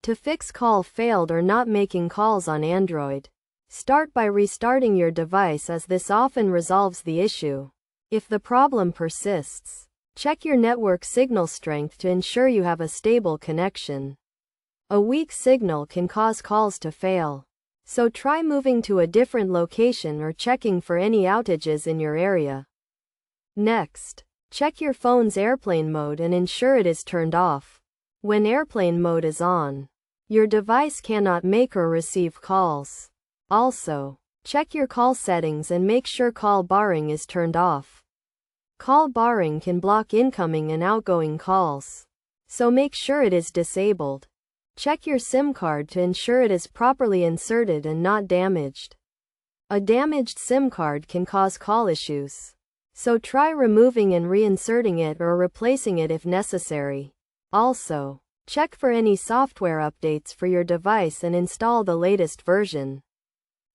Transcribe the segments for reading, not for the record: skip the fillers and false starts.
To fix call failed or not making calls on Android, start by restarting your device, as this often resolves the issue. If the problem persists, check your network signal strength to ensure you have a stable connection. A weak signal can cause calls to fail, so try moving to a different location or checking for any outages in your area. Next, check your phone's airplane mode and ensure it is turned off. When airplane mode is on, your device cannot make or receive calls. Also, check your call settings and make sure call barring is turned off. Call barring can block incoming and outgoing calls, so make sure it is disabled. Check your SIM card to ensure it is properly inserted and not damaged. A damaged SIM card can cause call issues, so try removing and reinserting it or replacing it if necessary. Also, check for any software updates for your device and install the latest version.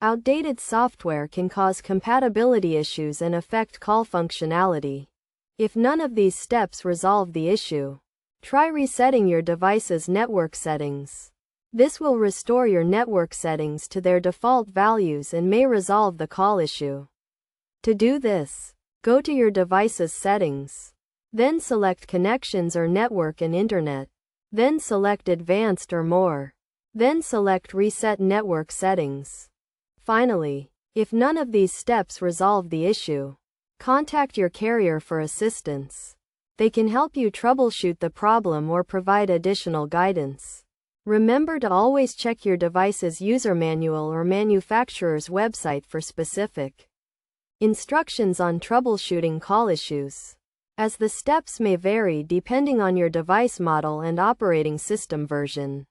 Outdated software can cause compatibility issues and affect call functionality. If none of these steps resolve the issue, try resetting your device's network settings. This will restore your network settings to their default values and may resolve the call issue. To do this, go to your device's settings. Then select Connections or Network and Internet. Then select Advanced or More. Then select Reset Network Settings. Finally, if none of these steps resolve the issue, contact your carrier for assistance. They can help you troubleshoot the problem or provide additional guidance. Remember to always check your device's user manual or manufacturer's website for specific instructions on troubleshooting call issues, as the steps may vary depending on your device model and operating system version.